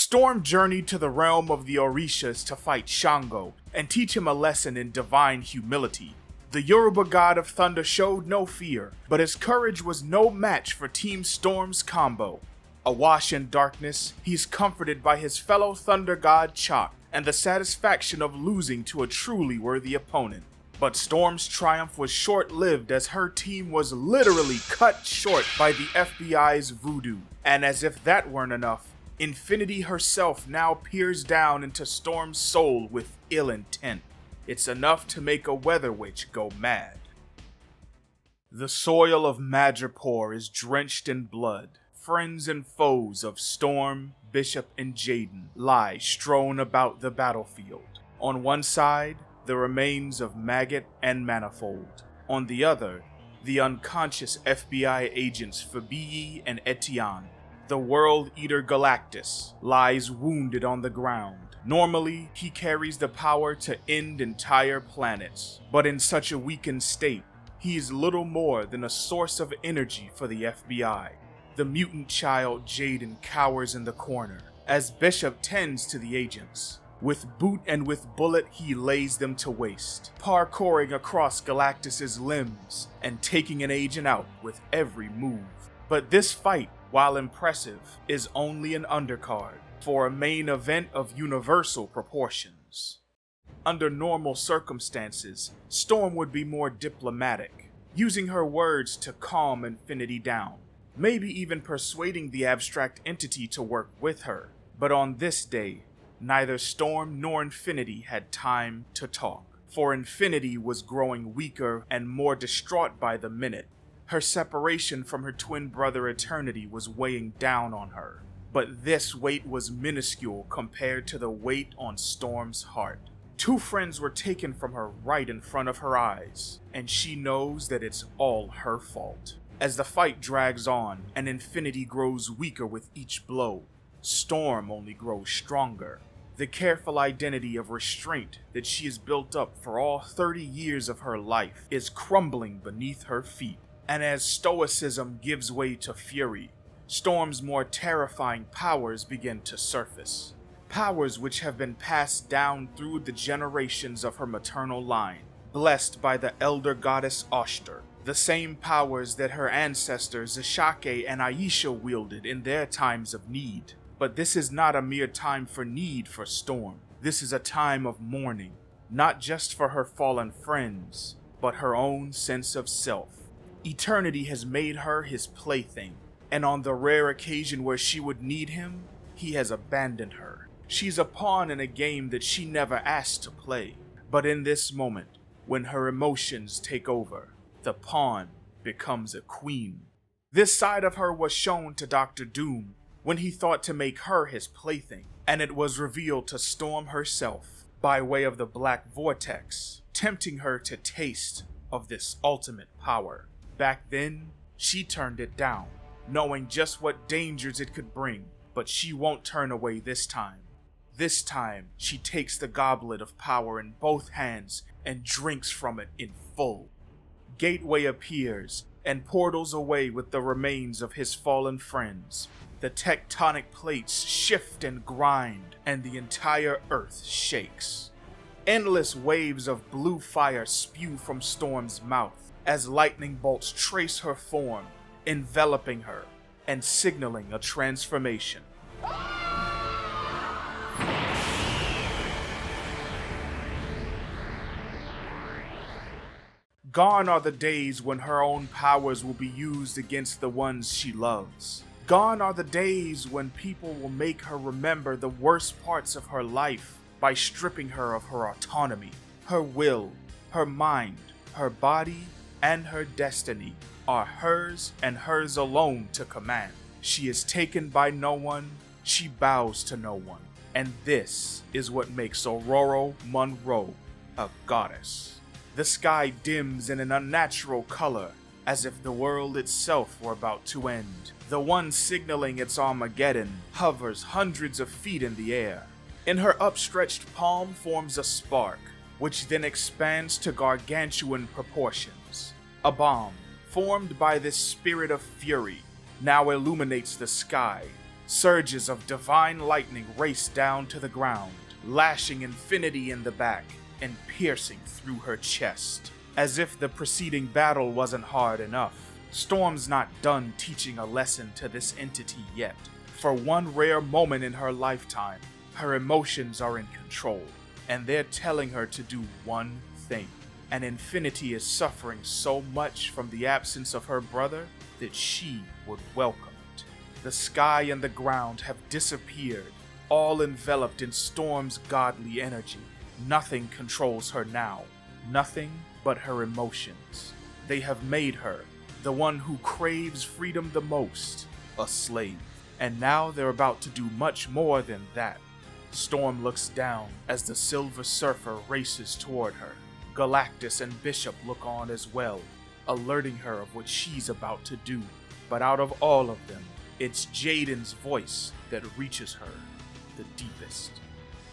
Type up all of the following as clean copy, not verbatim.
Storm journeyed to the realm of the Orishas to fight Shango and teach him a lesson in divine humility. The Yoruba god of thunder showed no fear, but his courage was no match for Team Storm's combo. Awash in darkness, he's comforted by his fellow thunder god Chak and the satisfaction of losing to a truly worthy opponent. But Storm's triumph was short-lived as her team was literally cut short by the FBI's voodoo. And as if that weren't enough, Infinity herself now peers down into Storm's soul with ill intent. It's enough to make a weather witch go mad. The soil of Madripoor is drenched in blood. Friends and foes of Storm, Bishop, and Jaden lie strewn about the battlefield. On one side, the remains of Maggot and Manifold. On the other, the unconscious FBI agents Fabii and Etienne. The World Eater Galactus lies wounded on the ground. Normally, he carries the power to end entire planets, but in such a weakened state, he is little more than a source of energy for the FBI. The mutant child Jaden cowers in the corner, as Bishop tends to the agents. With boot and with bullet, he lays them to waste, parkouring across Galactus's limbs and taking an agent out with every move. But this fight, while impressive, is only an undercard for a main event of universal proportions. Under normal circumstances, Storm would be more diplomatic, using her words to calm Infinity down, maybe even persuading the abstract entity to work with her. But on this day, neither Storm nor Infinity had time to talk, for Infinity was growing weaker and more distraught by the minute. Her separation from her twin brother Eternity was weighing down on her, but this weight was minuscule compared to the weight on Storm's heart. Two friends were taken from her right in front of her eyes, and she knows that it's all her fault. As the fight drags on and Infinity grows weaker with each blow, Storm only grows stronger. The careful identity of restraint that she has built up for all 30 years of her life is crumbling beneath her feet. And as stoicism gives way to fury, Storm's more terrifying powers begin to surface. Powers which have been passed down through the generations of her maternal line, blessed by the elder goddess Oshter. The same powers that her ancestors Ashake and Aisha wielded in their times of need. But this is not a mere time for need for Storm. This is a time of mourning, not just for her fallen friends, but her own sense of self. Eternity has made her his plaything, and on the rare occasion where she would need him, he has abandoned her. She's a pawn in a game that she never asked to play. But in this moment, when her emotions take over, the pawn becomes a queen. This side of her was shown to Dr. Doom when he thought to make her his plaything, and it was revealed to Storm herself by way of the Black Vortex, tempting her to taste of this ultimate power. Back then, she turned it down, knowing just what dangers it could bring, but she won't turn away this time. This time, she takes the goblet of power in both hands and drinks from it in full. Gateway appears and portals away with the remains of his fallen friends. The tectonic plates shift and grind, and the entire earth shakes. Endless waves of blue fire spew from Storm's mouth as lightning bolts trace her form, enveloping her and signaling a transformation. Gone are the days when her own powers will be used against the ones she loves. Gone are the days when people will make her remember the worst parts of her life by stripping her of her autonomy. Her will, her mind, her body, and her destiny are hers and hers alone to command. She is taken by no one, she bows to no one. And this is what makes Ororo Monroe a goddess. The sky dims in an unnatural color, as if the world itself were about to end. The one signaling its Armageddon hovers hundreds of feet in the air. In her upstretched palm forms a spark, which then expands to gargantuan proportions. A bomb, formed by this spirit of fury, now illuminates the sky, Surges of divine lightning race down to the ground, lashing infinity in the back and piercing through her chest. As if the preceding battle wasn't hard enough, Storm's not done teaching a lesson to this entity yet. For one rare moment in her lifetime, her emotions are in control, and they're telling her to do one thing. And Infinity is suffering so much from the absence of her brother that she would welcome it. The sky and the ground have disappeared, all enveloped in Storm's godly energy. Nothing controls her now, nothing but her emotions. They have made her, the one who craves freedom the most, a slave. And now they're about to do much more than that. Storm looks down as the Silver Surfer races toward her. Galactus and Bishop look on as well, alerting her of what she's about to do. But out of all of them, it's Jaden's voice that reaches her the deepest.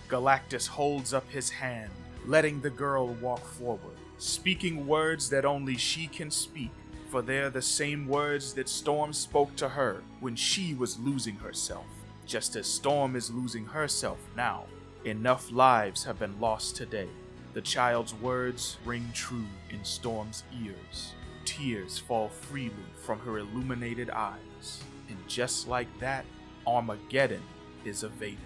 Galactus holds up his hand, letting the girl walk forward, speaking words that only she can speak, for they're the same words that Storm spoke to her when she was losing herself, just as Storm is losing herself now. Enough lives have been lost today. The child's words ring true in Storm's ears. Tears fall freely from her illuminated eyes, and just like that, Armageddon is evaded.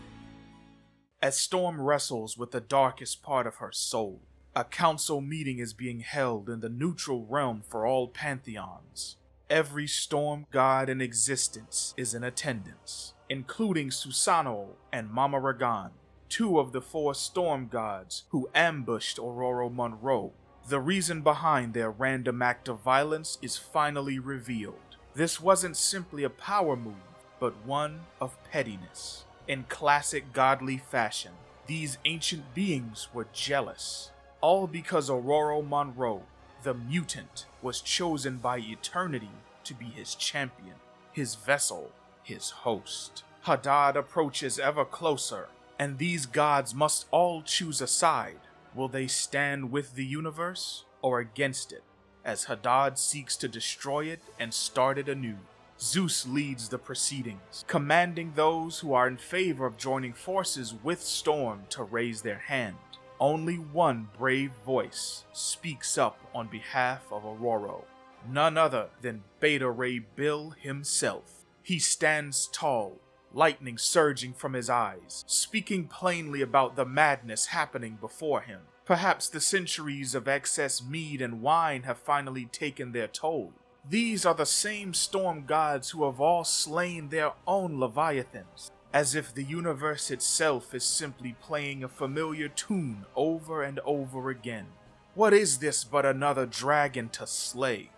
As Storm wrestles with the darkest part of her soul, a council meeting is being held in the neutral realm for all pantheons. Every storm god in existence is in attendance, including Susanoo and Mama Ragan, two of the 4 storm gods who ambushed Ororo Monroe. The reason behind their random act of violence is finally revealed. This wasn't simply a power move, but one of pettiness. In classic godly fashion, these ancient beings were jealous, all because Ororo Monroe, the mutant, was chosen by eternity to be his champion, his vessel, his host. Hadad approaches ever closer, and these gods must all choose a side. Will they stand with the universe or against it, as Hadad seeks to destroy it and start it anew? Zeus leads the proceedings, commanding those who are in favor of joining forces with Storm to raise their hand. Only one brave voice speaks up on behalf of Ororo, none other than Beta Ray Bill himself. He stands tall, lightning surging from his eyes, speaking plainly about the madness happening before him. Perhaps the centuries of excess mead and wine have finally taken their toll. These are the same storm gods who have all slain their own leviathans, as if the universe itself is simply playing a familiar tune over and over again. What is this but another dragon to slay?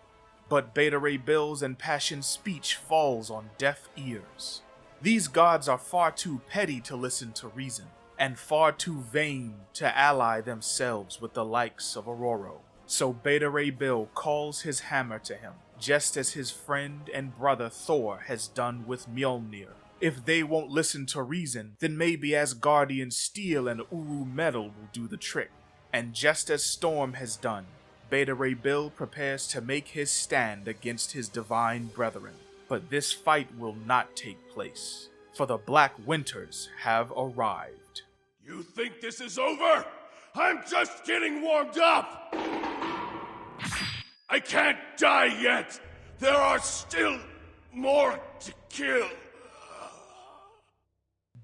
But Beta Ray Bill's impassioned speech falls on deaf ears. These gods are far too petty to listen to reason, and far too vain to ally themselves with the likes of Ororo. So Beta Ray Bill calls his hammer to him, just as his friend and brother Thor has done with Mjolnir. If they won't listen to reason, then maybe Asgardian steel and Uru metal will do the trick. And just as Storm has done, Beta Ray Bill prepares to make his stand against his divine brethren. But this fight will not take place, for the Black Winters have arrived. You think this is over? I'm just getting warmed up! I can't die yet! There are still more to kill!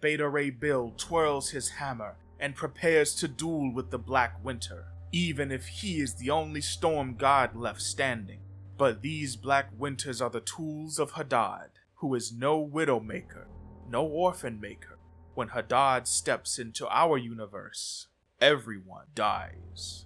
Beta Ray Bill twirls his hammer and prepares to duel with the Black Winter, even if he is the only storm god left standing. But these Black Winters are the tools of Hadad, who is no Widowmaker, no Orphan Maker. When Hadad steps into our universe, everyone dies.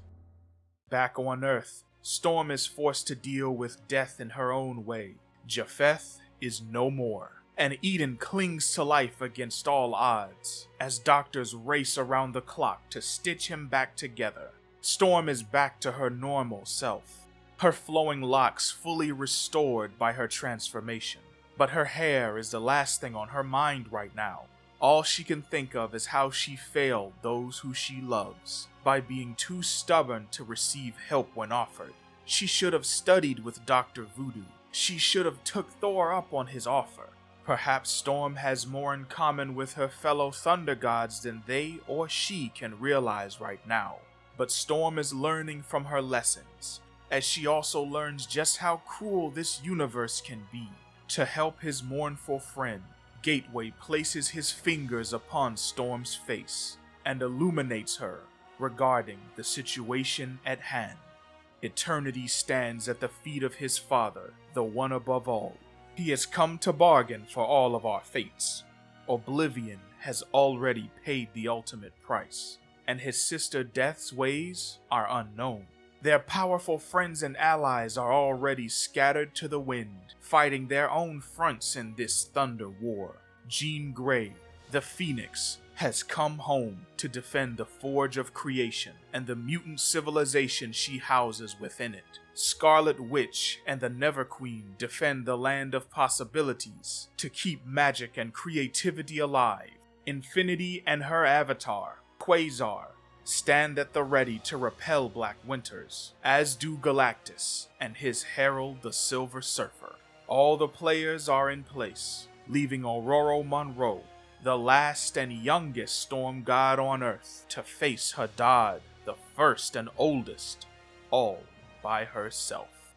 Back on Earth, Storm is forced to deal with death in her own way. Japheth is no more, and Eden clings to life against all odds, as doctors race around the clock to stitch him back together. Storm is back to her normal self, her flowing locks fully restored by her transformation. But her hair is the last thing on her mind right now. All she can think of is how she failed those who she loves by being too stubborn to receive help when offered. She should have studied with Dr. Voodoo. She should have took Thor up on his offer. Perhaps Storm has more in common with her fellow Thunder Gods than they or she can realize right now. But Storm is learning from her lessons, as she also learns just how cruel this universe can be. To help his mournful friend, Gateway places his fingers upon Storm's face and illuminates her regarding the situation at hand. Eternity stands at the feet of his father, the one above all. He has come to bargain for all of our fates. Oblivion has already paid the ultimate price, and his sister Death's ways are unknown. Their powerful friends and allies are already scattered to the wind, fighting their own fronts in this thunder war. Jean Grey, the Phoenix, has come home to defend the Forge of Creation and the mutant civilization she houses within it. Scarlet Witch and the Never Queen defend the land of possibilities to keep magic and creativity alive. Infinity and her avatar, Quasar, stand at the ready to repel Black Winters, as do Galactus and his herald the Silver Surfer. All the players are in place, leaving Ororo Monroe, the last and youngest storm god on Earth, to face Hadad, the first and oldest, all by herself.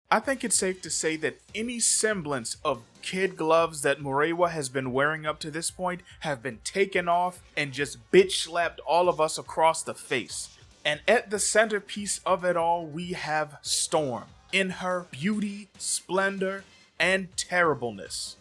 I think it's safe to say that any semblance of kid gloves that Murewa has been wearing up to this point have been taken off and just bitch slapped all of us across the face. And at the centerpiece of it all, we have Storm, in her beauty, splendor, and terribleness.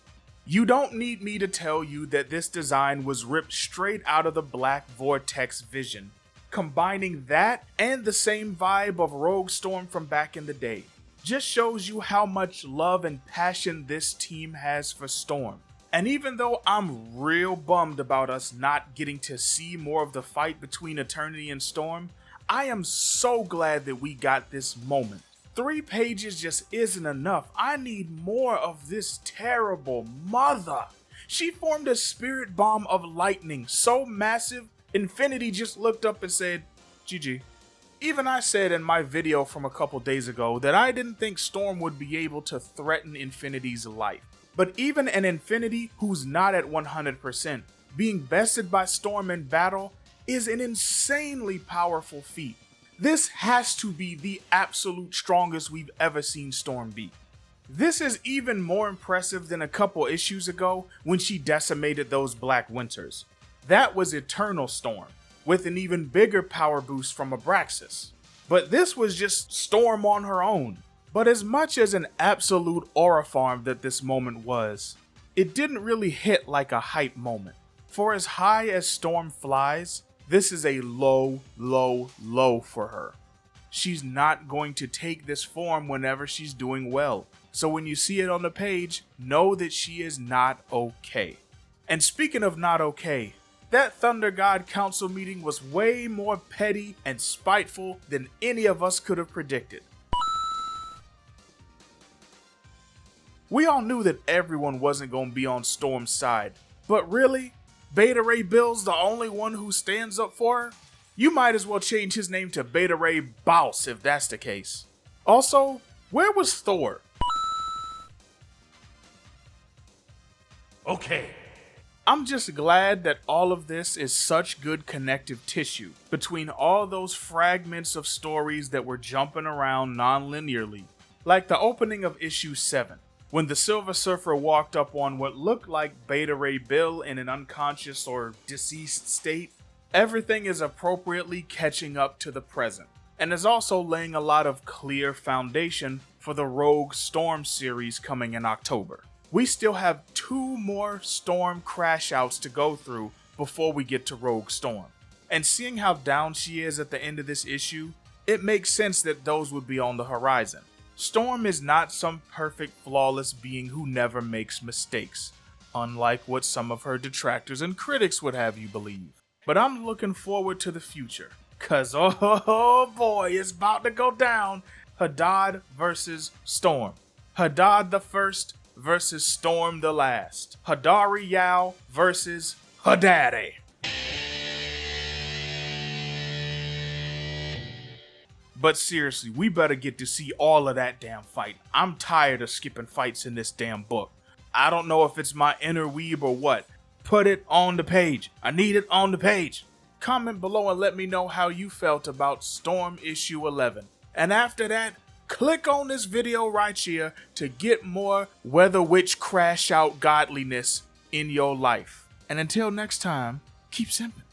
You don't need me to tell you that this design was ripped straight out of the Black Vortex vision, combining that and the same vibe of Rogue Storm from back in the day. Just shows you how much love and passion this team has for Storm. And even though I'm real bummed about us not getting to see more of the fight between Eternity and Storm, I am so glad that we got this moment. 3 pages just isn't enough. I need more of this terrible mother. She formed a spirit bomb of lightning so massive, Infinity just looked up and said, GG. Even I said in my video from a couple days ago that I didn't think Storm would be able to threaten Infinity's life. But even an Infinity who's not at 100%, being bested by Storm in battle is an insanely powerful feat. This has to be the absolute strongest we've ever seen Storm be. This is even more impressive than a couple issues ago when she decimated those Black Winters. That was Eternal Storm, with an even bigger power boost from Abraxas. But this was just Storm on her own. But as much as an absolute aura farm that this moment was, it didn't really hit like a hype moment. For as high as Storm flies, this is a low, low, low for her. She's not going to take this form whenever she's doing well. So when you see it on the page, know that she is not okay. And speaking of not okay, that Thunder God Council meeting was way more petty and spiteful than any of us could have predicted. We all knew that everyone wasn't going to be on Storm's side, but really? Beta Ray Bill's the only one who stands up for her? You might as well change his name to Beta Ray Bouse if that's the case. Also, where was Thor? Okay. I'm just glad that all of this is such good connective tissue between all those fragments of stories that were jumping around non-linearly, like the opening of issue 7. When the Silver Surfer walked up on what looked like Beta Ray Bill in an unconscious or deceased state, everything is appropriately catching up to the present, and is also laying a lot of clear foundation for the Rogue Storm series coming in October. We still have 2 more Storm crash outs to go through before we get to Rogue Storm. And seeing how down she is at the end of this issue, it makes sense that those would be on the horizon. Storm is not some perfect, flawless being who never makes mistakes, unlike what some of her detractors and critics would have you believe. But I'm looking forward to the future, cause oh boy, it's about to go down. Hadad versus Storm. Hadad the first versus Storm the last. Hadari Yao versus Hadade. But seriously, we better get to see all of that damn fight. I'm tired of skipping fights in this damn book. I don't know if it's my inner weeb or what. Put it on the page. I need it on the page. Comment below and let me know how you felt about Storm issue 11. And after that, click on this video right here to get more Weather Witch crash out godliness in your life. And until next time, keep simping.